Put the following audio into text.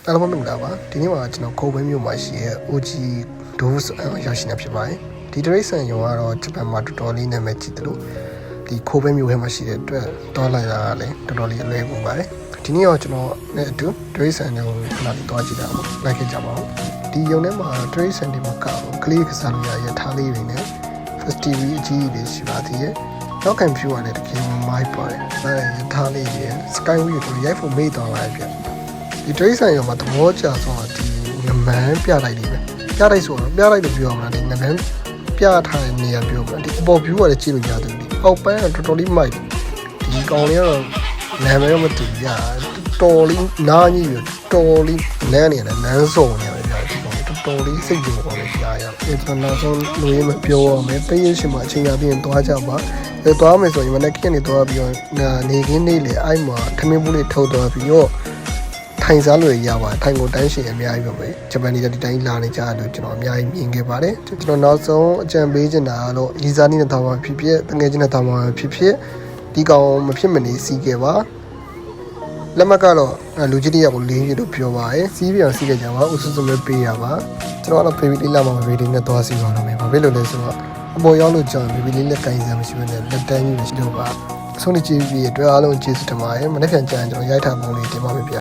အားလုံးမင်္ဂလာပါဒီနေ့မှာကျွန်တော်ကိုပဲမြို့မှာရှိရဲ့ OG Dose ရောက်ရှိနေဖြစ်ပါတယ်ဒီတရိတ်ဆန်ရုံကတော့ဂျပန်မှာတော်တော်လေးနာမည်ကြီးတယ်လို့ဒီကိုပဲမြို့ထဲမှာရှိတဲ့အတွက်တော်လိုက်တာလည်းတော်တော်လေးအလွယ်ကူပါတယ်ဒီနေ့တော့ကျွန်တော်နဲ့အတူတရိတ်ဆန်ရုံခဏလေးတွားကြည့်တာပေါ့လိုက်ခဲ့ကြပါဦးဒီရုံထဲမှာတရိတ်ဆန်တွေမှာကလေးကစားလို့ရတဲ့ထားလေးတွေနဲ့ festival အကြီးကြီးရှိပါသေးတယ်နောက်ခံဖြူရတယ်တကယ်မိုက်ပါတယ်အဲထားလေးတွေ skyway ကိုရိုက်ဖို့မေ့သွားလိုက်ပြဒီတရိတ်ဆန်ရုံမှာသဘောကျဆုံးဒီငမန်းပြလိုက်လိမ့်မယ်ပြလိုက်ဆိုတော့ပြလိုက်လို့ပြောရမှာဒီငမန်းပြထားတဲ့နေရာပြောမှာဒီအပေါ် view ကလည်းကြည့်လို့ရတယ်ဒီအောက်ပိုင်းကတော်တော်လေးမိုက်ဒီကောင်လေးကတော့နာမည်တော့မတူရတော်လေးနားကြီးရတော်လေးနန်းနေတယ်နန်းစုံနေတယ်ပြဒီကောင်တော်တော်လေးစိတ်ကြိုပေါ်လေးရှားရအဲ့တော့နောက်ဆုံးလူရင်းမပြောရမယ်ပေးရရှင်မှာအချိန်ရပြီးရင်သွားကြပါအဲသွားမယ်ဆိုရင်မနေ့ကနေ့သွားပြီးတော့နေခင်းနေလေအဲ့မှာခမင်းဘူးလေးထုတ်သွားပြီးတော့ထိုင်စားလို့ရပါထိုင်ကိုတိုင်းရှင်အများကြီးပဲဂျပန်နေဒီတိုင်းလာနေကြလို့ကျွန်တော်အများကြီးမြင်ခဲ့ပါတယ်ကျွန်တော်နောက်ဆုံးအကြံပေးချင်တာကတော့ရီစာနီနဲ့တောင်းပါဖြစ်ဖြစ်တငယ်ချင်းနဲ့တောင်းပါဖြစ်ဖြစ်ဒီကောင်မဖြစ်မနေစီးခဲ့ပါလက်မှတ်ကတော့လူကြီးတယောက်ကိုလေးရလို့ပြောပါရယ်စီးပြန်စီးခဲ့ကြပါဥစွစွမဲပေးရပါကျွန်တော်ကတော့ဖေးပြီးလေးလာမှဖေးလေးနဲ့သွားစီးပါတော့မယ်ဘာဖြစ်လို့လဲဆိုတော့အပေါ်ရောက်လို့ကြောင်ဖေးပြီးလေးလက်ကင်စရာမရှိဘဲနဲ့လက်တန်းကြီးမရှိလို့ပါအဆုံးကြည့်ပြီးအတွက်အားလုံးကျေးဇူးတင်ပါတယ်မနေ့ပြန်ကြရင်ကျွန်တော်ရိုက်ထားပုံလေးတင်ပါမယ်ဗျ